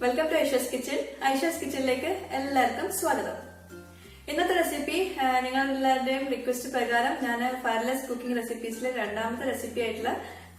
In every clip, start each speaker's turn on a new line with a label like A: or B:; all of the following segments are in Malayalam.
A: Welcome to Aisha's kitchen. Aisha's കിച്ചണിലേക്ക് എല്ലാവർക്കും സ്വാഗതം. ഇന്നത്തെ റെസിപ്പി നിങ്ങളെല്ലാവരുടെയും റിക്വസ്റ്റ് പ്രകാരം ഞാൻ ഫയർലെസ് കുക്കിംഗ് റെസിപ്പീസിലെ രണ്ടാമത്തെ റെസിപ്പി ആയിട്ടുള്ള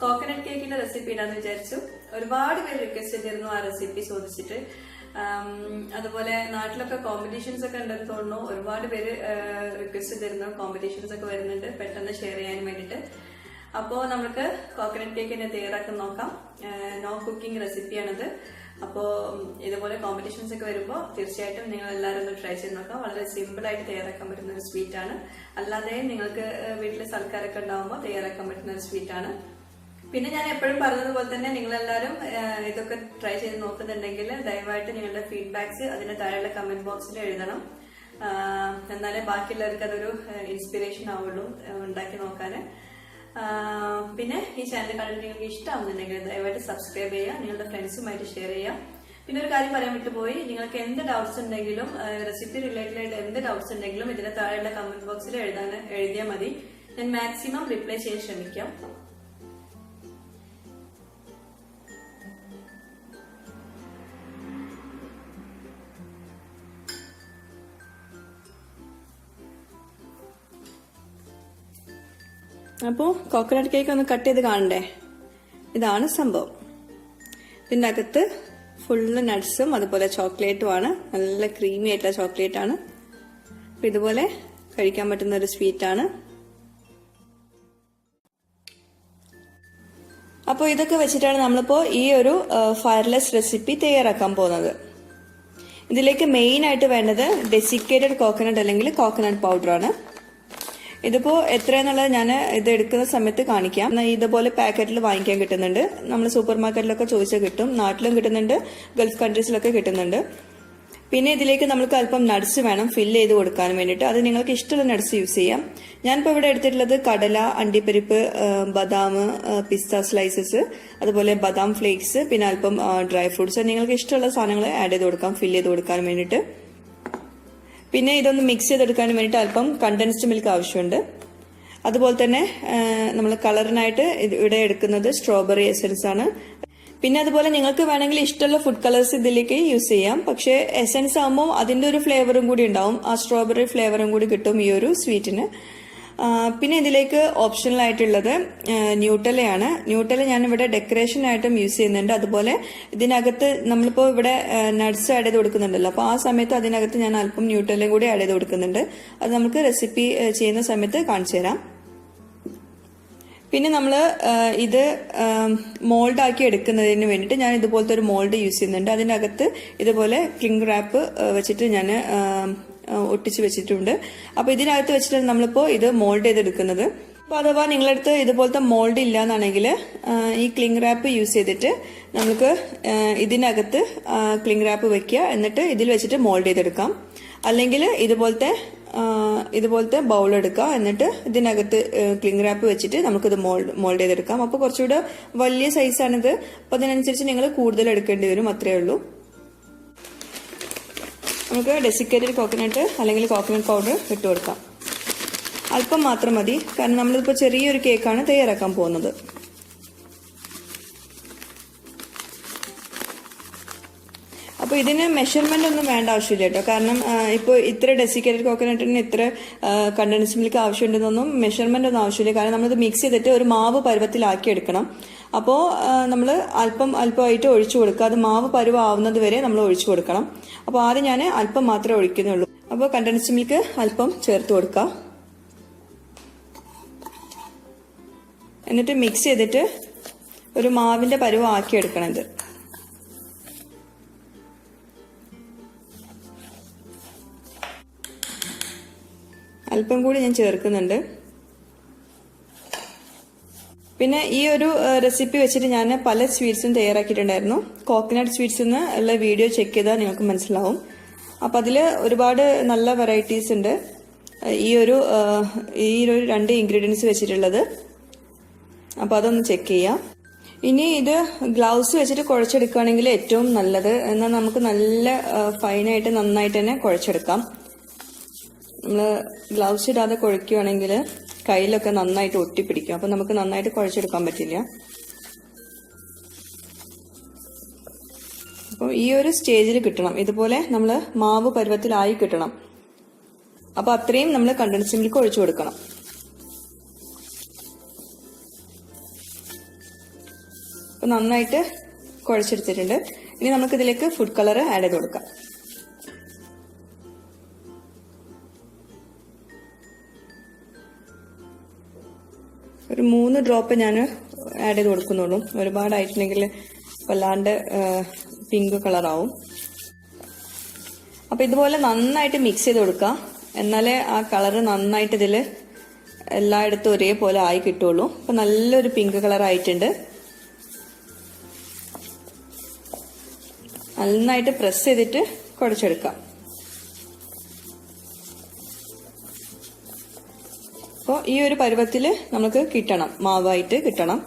A: കോക്കനട്ട് കേക്കിന്റെ റെസിപ്പി ഇടാന്ന് വിചാരിച്ചു. ഒരുപാട് പേര് റിക്വസ്റ്റ് ചെയ്തിരുന്നു ആ റെസിപ്പി ചോദിച്ചിട്ട്. അതുപോലെ നാട്ടിലൊക്കെ കോമ്പറ്റീഷൻസ് ഒക്കെ ഉണ്ടെന്ന് തോന്നുന്നു. ഒരുപാട് പേര് റിക്വസ്റ്റ് ചെയ്തിരുന്നു. കോമ്പറ്റീഷൻസ് ഒക്കെ വരുന്നുണ്ട് പെട്ടെന്ന് ഷെയർ ചെയ്യാൻ വേണ്ടിട്ട്. അപ്പോ നമുക്ക് കോക്കനട്ട് കേക്ക് തന്നെ തയ്യാറാക്കാൻ നോക്കാം. നോ കുക്കിംഗ് റെസിപ്പിയാണിത്. അപ്പോ ഇതുപോലെ കോമ്പറ്റീഷൻസ് ഒക്കെ വരുമ്പോൾ തീർച്ചയായിട്ടും നിങ്ങൾ എല്ലാവരും ഒന്ന് ട്രൈ ചെയ്ത് നോക്കാം. വളരെ സിമ്പിൾ ആയിട്ട് തയ്യാറാക്കാൻ പറ്റുന്ന ഒരു സ്വീറ്റ് ആണ്. അല്ലാതെ നിങ്ങൾക്ക് വീട്ടിലെ സൽക്കാരൊക്കെ ഉണ്ടാവുമ്പോൾ തയ്യാറാക്കാൻ പറ്റുന്ന ഒരു സ്വീറ്റ് ആണ്. പിന്നെ ഞാൻ എപ്പോഴും പറഞ്ഞതുപോലെ തന്നെ നിങ്ങളെല്ലാവരും ഇതൊക്കെ ട്രൈ ചെയ്ത് നോക്കുന്നുണ്ടെങ്കിൽ ദയവായിട്ട് നിങ്ങളുടെ ഫീഡ്ബാക്സ് അതിന്റെ താഴെയുള്ള കമന്റ് ബോക്സിൽ എഴുതണം. എന്നാലേ ബാക്കിയുള്ളവർക്ക് അതൊരു ഇൻസ്പിറേഷൻ ആവുള്ളൂ ഉണ്ടാക്കി നോക്കാന്. പിന്നെ ഈ ചാനൽ കണ്ടിട്ട് നിങ്ങൾക്ക് ഇഷ്ടമാവുന്നുണ്ടെങ്കിൽ ദയവായിട്ട് സബ്സ്ക്രൈബ് ചെയ്യുക, നിങ്ങളുടെ ഫ്രണ്ട്സുമായിട്ട് ഷെയർ ചെയ്യുക. പിന്നെ ഒരു കാര്യം പറയാൻ വിട്ടുപോയി, നിങ്ങൾക്ക് എന്ത് ഡൗട്ട്സ് ഉണ്ടെങ്കിലും റെസിപ്പി റിലേറ്റഡ് ആയിട്ട് എന്ത് ഡൗട്ട്സ് ഉണ്ടെങ്കിലും ഇതിന്റെ താഴെയുള്ള കമന്റ് ബോക്സിൽ എഴുതിയാൽ മതി. ഞാൻ മാക്സിമം റിപ്ലൈ ചെയ്യാൻ ശ്രമിക്കാം. അപ്പോൾ കോക്കനട്ട് കേക്ക് ഒന്ന് കട്ട് ചെയ്ത് കാണണ്ടേ? ഇതാണ് സംഭവം. ഇതിൻ്റെ അകത്ത് ഫുള്ള് നട്ട്സും അതുപോലെ ചോക്ലേറ്റും ആണ്. നല്ല ക്രീമി ആയിട്ടുള്ള ചോക്ലേറ്റ് ആണ്. അപ്പൊ ഇതുപോലെ കഴിക്കാൻ പറ്റുന്ന ഒരു സ്വീറ്റ് ആണ്. അപ്പോൾ ഇതൊക്കെ വെച്ചിട്ടാണ് നമ്മളിപ്പോ ഈ ഒരു ഫയർലെസ് റെസിപ്പി തയ്യാറാക്കാൻ പോകുന്നത്. ഇതിലേക്ക് മെയിൻ ആയിട്ട് വേണ്ടത് ഡെസിക്കേറ്റഡ് കോക്കനട്ട് അല്ലെങ്കിൽ കോക്കനട്ട് പൗഡർ ആണ്. ഇതിപ്പോ എത്രയെന്നുള്ളത് ഞാൻ ഇത് എടുക്കുന്ന സമയത്ത് കാണിക്കാം. ഇതുപോലെ പാക്കറ്റിൽ വാങ്ങിക്കാൻ കിട്ടുന്നുണ്ട്. നമ്മൾ സൂപ്പർ മാർക്കറ്റിലൊക്കെ ചോദിച്ചാൽ കിട്ടും. നാട്ടിലും കിട്ടുന്നുണ്ട്, ഗൾഫ് കൺട്രീസിലൊക്കെ കിട്ടുന്നുണ്ട്. പിന്നെ ഇതിലേക്ക് നമുക്ക് അല്പം നട്ട്സ് വേണം ഫില്ല് ചെയ്ത് കൊടുക്കാൻ വേണ്ടിയിട്ട്. അത് നിങ്ങൾക്ക് ഇഷ്ടമുള്ള നട്ട്സ് യൂസ് ചെയ്യാം. ഞാനിപ്പോൾ ഇവിടെ എടുത്തിട്ടുള്ളത് കടല, അണ്ടിപ്പരിപ്പ്, ബദാം, പിസ്ത സ്ലൈസസ്, അതുപോലെ ബദാം ഫ്ലേക്സ്, പിന്നെ അല്പം ഡ്രൈ ഫ്രൂട്ട്സ്. നിങ്ങൾക്ക് ഇഷ്ടമുള്ള സാധനങ്ങൾ ആഡ് ചെയ്ത് കൊടുക്കാം ഫില്ല് ചെയ്ത് കൊടുക്കാൻ വേണ്ടിയിട്ട്. പിന്നെ ഇതൊന്ന് മിക്സ് ചെയ്തെടുക്കാൻ വേണ്ടിയിട്ട് അല്പം കണ്ടൻസ്ഡ് മിൽക്ക് ആവശ്യമുണ്ട്. അതുപോലെ തന്നെ നമ്മൾ കളറിനായിട്ട് ഇവിടെ എടുക്കുന്നത് സ്ട്രോബെറി എസൻസ് ആണ്. പിന്നെ അതുപോലെ നിങ്ങൾക്ക് വേണമെങ്കിൽ ഇഷ്ടമുള്ള ഫുഡ് കളേഴ്സ് ഇതിലേക്ക് യൂസ് ചെയ്യാം. പക്ഷേ എസൻസ് ആകുമ്പോൾ അതിന്റെ ഒരു ഫ്ലേവറും കൂടി ഉണ്ടാവും. ആ സ്ട്രോബെറി ഫ്ലേവറും കൂടി കിട്ടും ഈ ഒരു സ്വീറ്റിന്. പിന്നെ ഇതിലേക്ക് ഓപ്ഷണൽ ആയിട്ടുള്ളത് ന്യൂട്ടലയാണ്. ന്യൂട്ടല ഞാൻ ഇവിടെ ഡെക്കറേഷൻ ആയിട്ടും യൂസ് ചെയ്യുന്നുണ്ട്. അതുപോലെ ഇതിനകത്ത് നമ്മളിപ്പോ ഇവിടെ നട്ട്സ് ആഡ് ചെയ്ത് കൊടുക്കുന്നുണ്ടല്ലോ, അപ്പൊ ആ സമയത്ത് അതിനകത്ത് ഞാൻ അല്പം ന്യൂട്ടലയും കൂടി ആഡ് ചെയ്ത് കൊടുക്കുന്നുണ്ട്. അത് നമുക്ക് റെസിപ്പി ചെയ്യുന്ന സമയത്ത് കാണിച്ചു തരാം. പിന്നെ നമ്മൾ ഇത് മോൾഡ് ആക്കി എടുക്കുന്നതിന് വേണ്ടിയിട്ട് ഞാൻ ഇതുപോലത്തെ ഒരു മോൾഡ് യൂസ് ചെയ്യുന്നുണ്ട്. അതിനകത്ത് ഇതുപോലെ ക്ലിംഗ് റാപ്പ് വെച്ചിട്ട് ഞാൻ ഒട്ടിച്ച് വെച്ചിട്ടുണ്ട്. അപ്പൊ ഇതിനകത്ത് വെച്ചിട്ട് നമ്മളിപ്പോ ഇത് മോൾഡ് ചെയ്തെടുക്കുന്നത്. അപ്പൊ അഥവാ നിങ്ങളടുത്ത് ഇതുപോലത്തെ മോൾഡ് ഇല്ല എന്നാണെങ്കിൽ ഈ ക്ലിംഗ് റാപ്പ് യൂസ് ചെയ്തിട്ട് നമുക്ക് ഇതിനകത്ത് ക്ലിംഗ് റാപ്പ് വെക്കുക, എന്നിട്ട് ഇതിൽ വെച്ചിട്ട് മോൾഡ് ചെയ്തെടുക്കാം. അല്ലെങ്കിൽ ഇതുപോലത്തെ ബൗൾ എടുക്കുക, എന്നിട്ട് ഇതിനകത്ത് ക്ലിംഗ് റാപ്പ് വെച്ചിട്ട് നമുക്കിത് മോൾഡ് ചെയ്തെടുക്കാം. അപ്പൊ കുറച്ചുകൂടെ വലിയ സൈസാണിത്. അപ്പൊ അതിനനുസരിച്ച് നിങ്ങൾ കൂടുതൽ എടുക്കേണ്ടി വരും, അത്രേ ഉള്ളൂ. നമുക്ക് ഡെസിക്കേറ്റഡ് കോക്കനട്ട് അല്ലെങ്കിൽ കോക്കനട്ട് പൗഡർ ഇട്ട് കൊടുക്കാം. അല്പം മാത്രം മതി, കാരണം നമ്മളിപ്പോൾ ചെറിയൊരു കേക്കാണ് തയ്യാറാക്കാൻ പോകുന്നത്. അപ്പോൾ ഇതിന് മെഷർമെന്റ് ഒന്നും വേണ്ട ആവശ്യമില്ല കേട്ടോ. കാരണം ഇപ്പോൾ ഇത്ര ഡെസിക്കേറ്റഡ് കോക്കനട്ടിന് ഇത്ര കണ്ടൻസ്ഡ് മിൽക്ക് ആവശ്യമുണ്ടെന്നൊന്നും മെഷർമെന്റ് ഒന്നും ആവശ്യമില്ല. കാരണം നമ്മളിത് മിക്സ് ചെയ്തിട്ട് ഒരു മാവ് പരുവത്തിലാക്കി എടുക്കണം. അപ്പോൾ നമ്മൾ അല്പമായിട്ട് ഒഴിച്ചു കൊടുക്കുക. അത് മാവ് പരുവാവുന്നത് വരെ നമ്മൾ ഒഴിച്ചു കൊടുക്കണം. അപ്പോൾ ആദ്യം ഞാൻ അല്പം മാത്രമേ ഒഴിക്കുന്നുള്ളൂ. അപ്പോൾ കണ്ടൻസ്ഡ് മിൽക്ക് അല്പം ചേർത്ത് കൊടുക്കുക. എന്നിട്ട് മിക്സ് ചെയ്തിട്ട് ഒരു മാവിന്റെ പരുവം ആക്കി എടുക്കണം. ഇത് അല്പം കൂടി ഞാൻ ചേർക്കുന്നുണ്ട്. പിന്നെ ഈ ഒരു റെസിപ്പി വെച്ചിട്ട് ഞാൻ പല സ്വീറ്റ്സും തയ്യാറാക്കിയിട്ടുണ്ടായിരുന്നു. കോക്കനട്ട് സ്വീറ്റ്സ് ഉള്ള വീഡിയോ ചെക്ക് ചെയ്താൽ നിങ്ങൾക്ക് മനസ്സിലാവും. അപ്പം അതിൽ ഒരുപാട് നല്ല വെറൈറ്റീസ് ഉണ്ട് ഈ ഒരു 2 ഇൻഗ്രീഡിയൻസ് വെച്ചിട്ടുള്ളത്. അപ്പം അതൊന്ന് ചെക്ക് ചെയ്യാം. ഇനി ഇത് ഗ്ലൗസ് വെച്ചിട്ട് കുഴച്ചെടുക്കുകയാണെങ്കിൽ ഏറ്റവും നല്ലത്. എന്നാൽ നമുക്ക് നല്ല ഫൈനായിട്ട് നന്നായിട്ട് തന്നെ കുഴച്ചെടുക്കാം. നമ്മൾ ഗ്ലൗസ് ഇടാതെ കുഴയ്ക്കുകയാണെങ്കിൽ കയ്യിലൊക്കെ നന്നായിട്ട് ഒട്ടിപ്പിടിക്കും. അപ്പം നമുക്ക് നന്നായിട്ട് കുഴച്ചെടുക്കാൻ പറ്റില്ല. അപ്പോൾ ഈ ഒരു സ്റ്റേജിൽ കിട്ടണം, ഇതുപോലെ നമ്മൾ മാവ് പരുവത്തിലായി കിട്ടണം. അപ്പോൾ അത്രയും നമ്മൾ കണ്ടൻസ്ഡ് മിൽക്ക് ഒഴിച്ചു കൊടുക്കണം. അപ്പോൾ നന്നായിട്ട് കുഴച്ചെടുത്തിട്ടുണ്ട്. ഇനി നമുക്ക് ഇതിലേക്ക് ഫുഡ് കളർ ആഡ് ചെയ്ത് കൊടുക്കാം. ഒരു 3 ഡ്രോപ്പ് ഞാൻ ആഡ് ചെയ്ത് കൊടുക്കുന്നുള്ളൂ. ഒരുപാടായിട്ടുണ്ടെങ്കിൽ വല്ലാണ്ട് പിങ്ക് കളറാവും. അപ്പൊ ഇതുപോലെ നന്നായിട്ട് മിക്സ് ചെയ്ത് കൊടുക്കുക. എന്നാലേ ആ കളറ് നന്നായിട്ട് ഇതിൽ എല്ലായിടത്തും ഒരേപോലെ ആയി കിട്ടുള്ളൂ. അപ്പൊ നല്ലൊരു പിങ്ക് കളർ ആയിട്ടുണ്ട്. നന്നായിട്ട് പ്രസ് ചെയ്തിട്ട് കുഴച്ചെടുക്കാം. അപ്പോൾ ഈ ഒരു പരുവത്തിൽ നമുക്ക് കിട്ടണം, മാവായിട്ട് കിട്ടണം.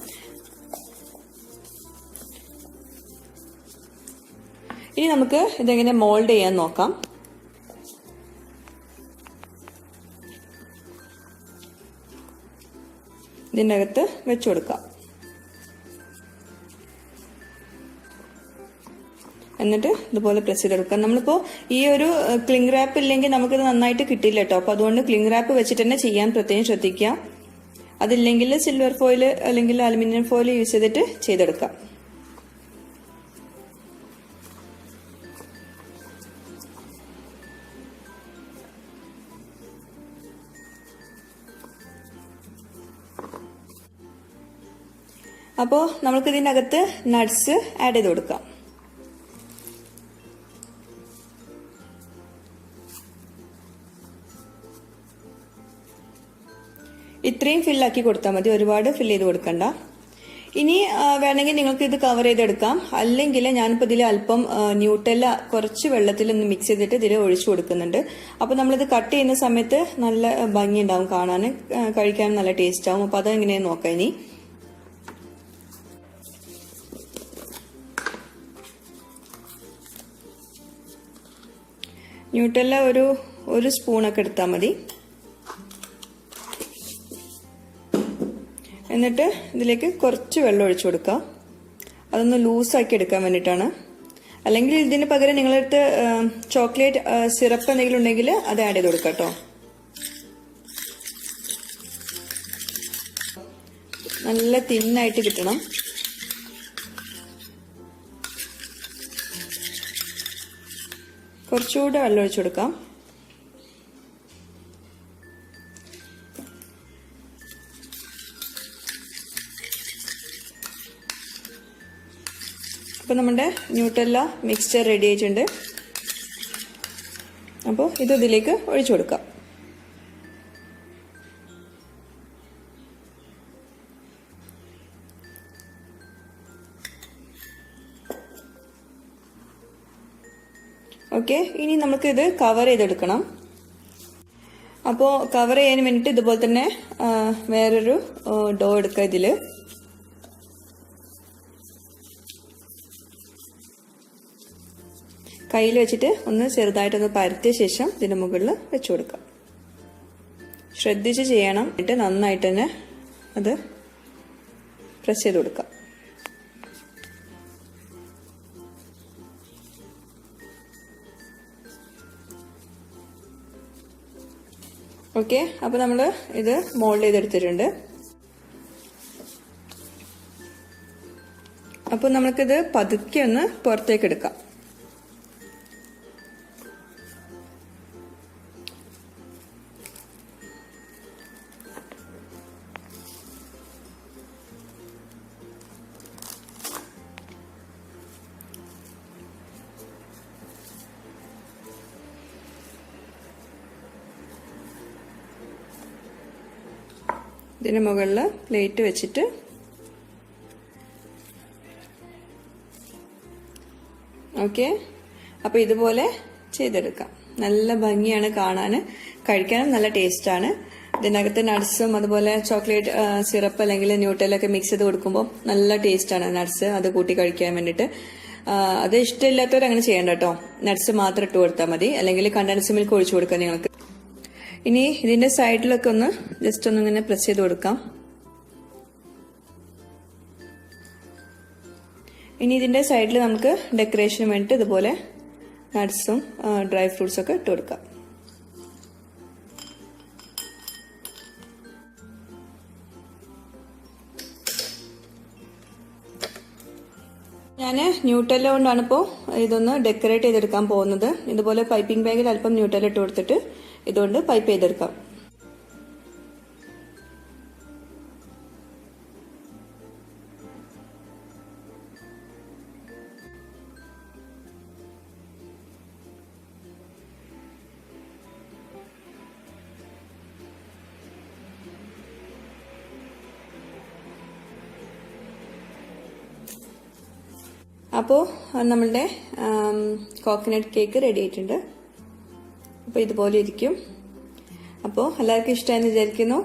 A: ഇനി നമുക്ക് ഇതെങ്ങനെ മോൾഡ് ചെയ്യാൻ നോക്കാം. ഇതിൻ്റെ അകത്ത് വെച്ചു കൊടുക്കാം. എന്നിട്ട് ഇതുപോലെ പ്രസ് ചെയ്തെടുക്കാം. നമ്മളിപ്പോ ഈ ഒരു ക്ലിംഗ് റാപ്പ് ഇല്ലെങ്കിൽ നമുക്കിത് നന്നായിട്ട് കിട്ടില്ല കേട്ടോ. അപ്പൊ അതുകൊണ്ട് ക്ലിംഗ് റാപ്പ് വെച്ചിട്ട് തന്നെ ചെയ്യാൻ പ്രത്യേകം ശ്രദ്ധിക്കുക. അതില്ലെങ്കിൽ സിൽവർ ഫോയിൽ അല്ലെങ്കിൽ അലുമിനിയം ഫോയിൽ യൂസ് ചെയ്തിട്ട് ചെയ്തെടുക്കാം. അപ്പോൾ നമുക്ക് ഇതിനകത്ത് നട്ട്സ് ആഡ് ചെയ്ത് കൊടുക്കാം. ഇത്രയും ഫില്ലാക്കി കൊടുത്താൽ മതി, ഒരുപാട് ഫില്ല് ചെയ്ത് കൊടുക്കണ്ട. ഇനി വേണമെങ്കിൽ നിങ്ങൾക്ക് ഇത് കവർ ചെയ്തെടുക്കാം. അല്ലെങ്കിൽ ഞാനിപ്പോൾ ഇതിൽ അല്പം ന്യൂട്ടെല്ല കുറച്ച് വെള്ളത്തിൽ ഒന്ന് മിക്സ് ചെയ്തിട്ട് ഇതിൽ ഒഴിച്ചു കൊടുക്കുന്നുണ്ട്. അപ്പോൾ നമ്മളിത് കട്ട് ചെയ്യുന്ന സമയത്ത് നല്ല ഭംഗി ഉണ്ടാവും, കാണാൻ കഴിക്കാൻ നല്ല ടേസ്റ്റ് ആവും. അപ്പോൾ അതെങ്ങനെയാന്ന് നോക്കാം. ഇനി ന്യൂട്ടെല്ല ഒരു സ്പൂണൊക്കെ എടുത്താൽ മതി. എന്നിട്ട് ഇതിലേക്ക് കുറച്ച് വെള്ളം ഒഴിച്ചു കൊടുക്കുക. അതൊന്ന് ലൂസാക്കി എടുക്കാൻ വേണ്ടിയിട്ടാണ്. അല്ലെങ്കിൽ ഇതിന് പകരം നിങ്ങളടുത്ത് ചോക്ലേറ്റ് സിറപ്പ് എന്തെങ്കിലും ഉണ്ടെങ്കിൽ അത് ആഡ് ചെയ്ത് കൊടുക്കാം കേട്ടോ. നല്ല തിന്നായിട്ട് കിട്ടണം. കുറച്ചുകൂടെ വെള്ളം ഒഴിച്ചു കൊടുക്കാം. അപ്പോൾ നമ്മുടെ ന്യൂട്ടെല്ല മിക്സ്ചർ റെഡി ആയിട്ടുണ്ട്. അപ്പോൾ ഇത് ഇതിലേക്ക് ഒഴിച്ചു കൊടുക്കാം. ഓക്കെ, ഇനി നമുക്കിത് കവർ ചെയ്തെടുക്കണം. അപ്പോൾ കവർ ചെയ്യാൻ വേണ്ടിയിട്ട് ഇതുപോലെ തന്നെ വേറൊരു ഡോ എടുക്കുക. ഇതിൽ കയ്യിൽ വെച്ചിട്ട് ഒന്ന് ചെറുതായിട്ടൊന്ന് പരത്തിയ ശേഷം ഇതിന് മുകളിൽ വെച്ചു കൊടുക്കാം. ശ്രദ്ധിച്ച് ചെയ്യണം. എന്നിട്ട് നന്നായിട്ട് തന്നെ അത് പ്രസ് ചെയ്ത് കൊടുക്കാം. ഓക്കെ, അപ്പോൾ നമ്മൾ ഇത് മോൾഡ് ചെയ്തെടുത്തിട്ടുണ്ട്. അപ്പോൾ നമുക്കിത് പതുക്കെ ഒന്ന് പുറത്തേക്ക് എടുക്കാം. ഇതിന് മുകളിൽ പ്ലേറ്റ് വെച്ചിട്ട് ഓക്കെ, അപ്പോൾ ഇതുപോലെ ചെയ്തെടുക്കാം. നല്ല ഭംഗിയാണ് കാണാൻ, കഴിക്കാനും നല്ല ടേസ്റ്റാണ്. ഇതിനകത്ത് നട്ട്സും അതുപോലെ ചോക്ലേറ്റ് സിറപ്പ് അല്ലെങ്കിൽ ന്യൂട്ടെല്ലൊക്കെ മിക്സ് ചെയ്ത് കൊടുക്കുമ്പോൾ നല്ല ടേസ്റ്റാണ്. നട്ട്സ് അത് കൂട്ടി കഴിക്കാൻ വേണ്ടിയിട്ട്. അത് ഇഷ്ടമില്ലാത്തവർ അങ്ങനെ ചെയ്യണ്ട കേട്ടോ. നട്ട്സ് മാത്രം ഇട്ട് കൊടുത്താൽ മതി. അല്ലെങ്കിൽ കണ്ടൻസ്ഡ് മിൽക്ക് ഒഴിച്ചു കൊടുക്കാം നിങ്ങൾക്ക്. ഇനി ഇതിന്റെ സൈഡിലൊക്കെ ഒന്ന് ജസ്റ്റ് ഒന്ന് ഇങ്ങനെ പ്രസ് ചെയ്ത് കൊടുക്കാം. ഇനി ഇതിന്റെ സൈഡിൽ നമുക്ക് ഡെക്കറേഷന് വേണ്ടിയിട്ട് ഇതുപോലെ നട്ട്സും ഡ്രൈ ഫ്രൂട്ട്സും ഒക്കെ ഇട്ട് കൊടുക്കാം. ഞാൻ ന്യൂട്ടെല്ല കൊണ്ടാണ് ഇപ്പോൾ ഇതൊന്ന് ഡെക്കറേറ്റ് ചെയ്തെടുക്കാൻ പോകുന്നത്. ഇതുപോലെ പൈപ്പിംഗ് ബാഗിൽ അല്പം ന്യൂട്ടെല്ല ഇട്ട് കൊടുത്തിട്ട് ഇതുകൊണ്ട് പൈപ്പ് ചെയ്തെടുക്കാം. അപ്പോൾ നമ്മളുടെ കോക്കനട്ട് കേക്ക് റെഡി ആയിട്ടുണ്ട്. അപ്പോൾ ഇതുപോലെ ഇരിക്കും. അപ്പോൾ എല്ലാവർക്കും ഇഷ്ടമായെന്ന് വിചാരിക്കുന്നു.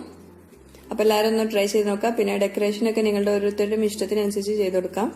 A: അപ്പോൾ എല്ലാവരും ഒന്ന് ട്രൈ ചെയ്ത് നോക്കാം. പിന്നെ ഡെക്കറേഷനൊക്കെ നിങ്ങളുടെ ഓരോരുത്തരുടെയും ഇഷ്ടത്തിനനുസരിച്ച് ചെയ്ത് കൊടുക്കാം.